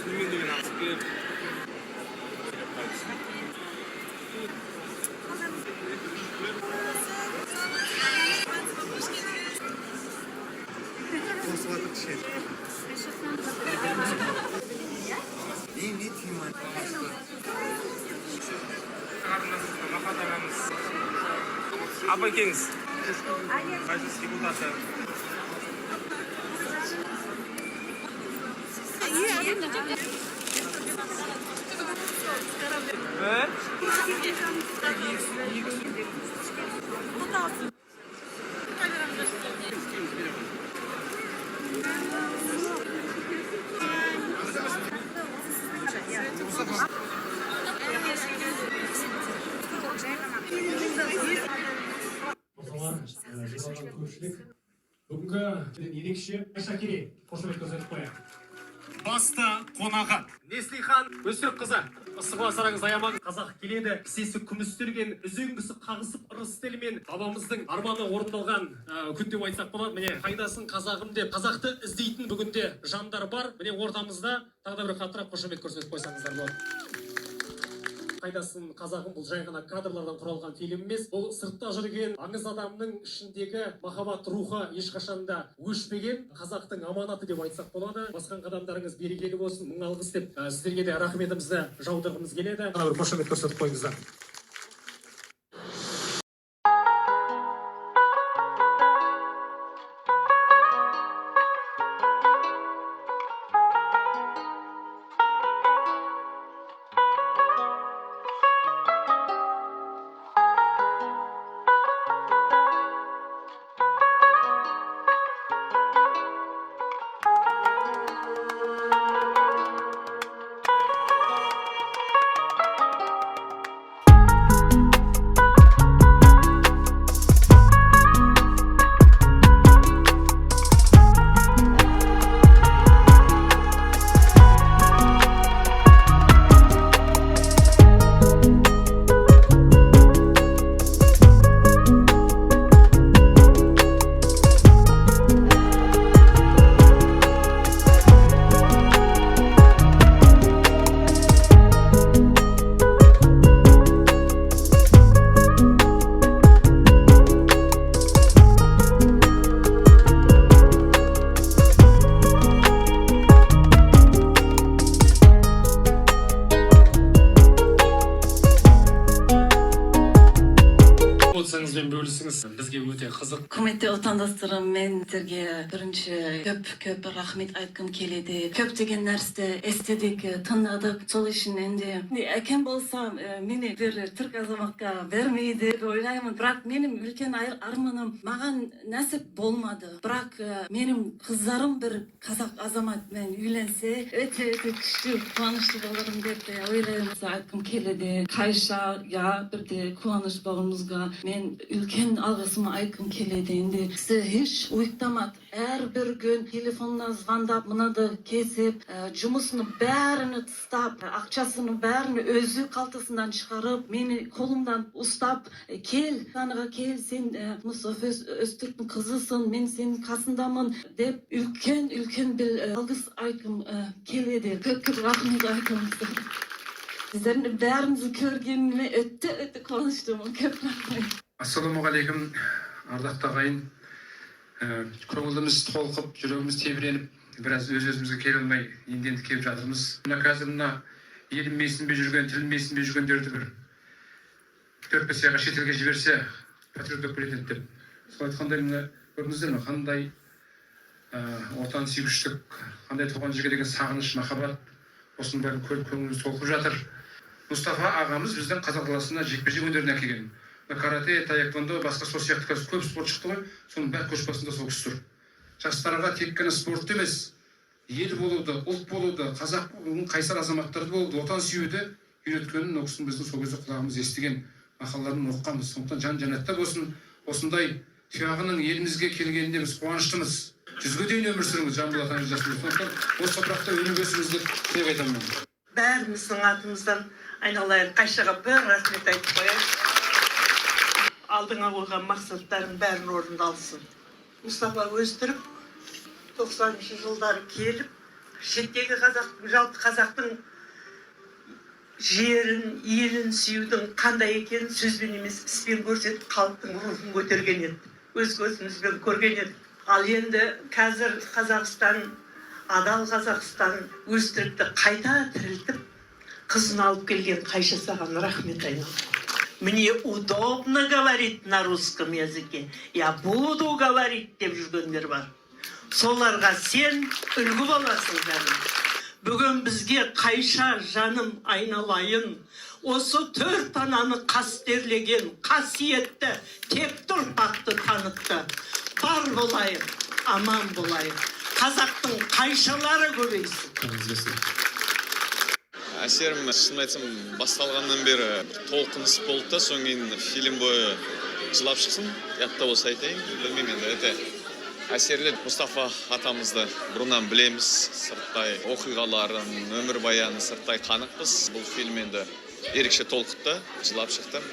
Bilmeyin деген ақсып Абай келіңіз. Қайсыз депутаты? Бүгінгі ерекше Шакири қошемет көрсетіп қояйық. Басты қонағы Неслихан Өсірқызы, ысыға сараңыз аяман қазақ келеді. Кісесі күмістелген, үзеңгісі қағысып ырыс телімен бабамыздың арманы орындалған күн деп айтсақ болады. Міне қайдасын қазағым деп қазақты іздейтін бүгінде жандар бар. Міне ортамызда тағы да бір қаттырақ қошемет көрсетіп қойсаңыздар болады. Қайдасын қазағым бұл жай ғана кадрлардан құралған фильм емес. Бұл сыртта жүрген аңыз адамның ішіндегі махаббат рухы ешқашанда өшпеген қазақтың аманаты деп айтсақ болады. Басқан қадамдарыңыз берекелі болсын, мың алғыс деп сіздерге де рахметімізді жаудырғымыз келеді. Бір қошемет көрсетіп қойыңыздар. Бізге өте қызық. Құрметті отандастарым, мен сіздерге бірінші көп рахмет айтқым келеді. Көптеген нәрсті естідік, тыңдадық. Сол үшін енді әкем болса, мені бір түрк азаматқа бермейді деп ойлаймын. Бірақ менің үлкен арманым маған нәсіп болмады. Бірақ менің қыздарым бір қазақ азаматмен үйленсе, өте күшті, қуанышты боларым деп ойлаймын. Айтқым келеді. Қайша, бірде қуаныш бауырымызға мен үлкен алғысымы айтқым келеді. Енді кісі еш ұйықтамады. Әрбір күн телефонына звондап, мынады кесіп, жұмысыны бәріні тастап, ақшасының бәріні өзі қалтасынан шығарып, мені қолымдан ұстап, кел, таныға кел, сен Мұстафа Өзтүрктің қызысың, мен сенің қасындамын деп үлкен бір алғыс айтқым келеді. Көп рахмет айтқым. Сіздердің бәріңізді көргеніме өте қуаныштымын. Көп рахмет. Ассалаумағалейкум, ардақты ағайын. Көңіліміз толқып, жүрегіміз тебіреніп, біраз өзімізге келе алмай, енді келіп жатырмыз. Қазір елім менсінбей жүрген, тілім менсінбей жүргендерді бір 4-5 айға шетелге жіберсе, патриоттық президент деп. Сол айтқандай көрдіңіздер ме, қандай отансүйгіштік, қандай туған жерге деген сағыныш, махаббат, осының бәрін көріп көңіліміз толқып жатыр. Мұстафа ағамыз біздің қазақ даласына жекпе-жек өнерін әкелген. Карате, таэквондо, басқа сол сияқты көп спорт шықты ғой, соның бәрі көшбасында сол кісі тұр. Жастарға тек қана спорт емес, ел болуды, ұлт болуды, қазақ қайсар азаматтарды болуды, отан сүюді үйреткенін оқысын біздің сол кезде құлағымыз естіген мақалаларын оқығанбыз. Сондықтан жан-жәннатта болсын, осындай тұяғының елімізге келгеніне біз қуаныштымыз. 100-ге дейін өмір сүріңіз, Жамбыл атаның жасында. Сондықтан осы топырақта өнігесіңіз деп тілек айтамын. Бәріміздің атымыздан айналайын Қайшаға бір рахмет айтып қояйық. Алдыңа қойған мақсаттардың бәрін орындалсын. Мұстафа Өзтүрк 90-шы жылдары келіп, шеттегі қазақтың, жалпы қазақтың жерін, елін сүюдің қандай екенін сөзбен емес, іспен көрсетіп, халықтың рухын көтерген еді. Өз көзімізбен көрген едік. Ал енді қазір Қазақстан, адал Қазақстан өз тірікті қайта тірілтіп, қызын алып келген Қайша саған рахмет айналайын. Мне удобно говорить на русском языке. Я буду говорить деп жүргендер бар. Соларға сен үлгі боласың жаным. Бүгін бізге Қайша жаным айналайын. Осы 4 ананы қастерлеген, қасиетті, текті ұрпақты танытты. Бар болайық, аман болайық. Қазақтың Қайшалары көбейсін. Әсерім, шын айтсам, басталғаннан бері толқыныс болды да, соң кейін фильм бойы жылап шықсын. Ятта болса айтайын, білмеймін енді, өте әсерлі. Мұстафа атамызды бұрыннан білеміз, сырттай оқиғаларын, өмір баянын сырттай қанықпыз. Бұл фильм енді ерекше толқытты, жылап шықтым.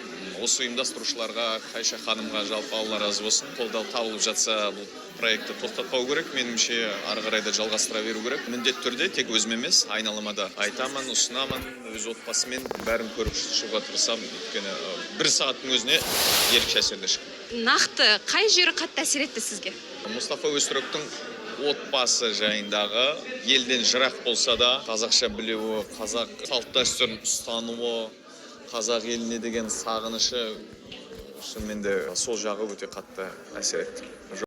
Осы ұйымдастырушыларға, Қайша ханымға жалпы Алла разы болсын. Қолдау табылып жатса, бұл проектті тоқтатпау керек. Меніңше ары қарай да жалғастыра беру керек. Міндетті түрде тек өзім емес, айналамада айтамын, ұсынамын, өз отбасымен бәрін көріп шығуға тырысамын. Өйткені 1 сағаттың өзіне ерекше әсерде шықты. Нақты қай жері қатты әсер етті сізге? Мұстафа Өзтүріктің отбасы жайындағы, елден жырақ болса да қазақша білуі, қазақ салт-дәстүрін ұстануы, қазақ еліне деген сағынышы, шынымен де сол жағы өте қатты әсер етті.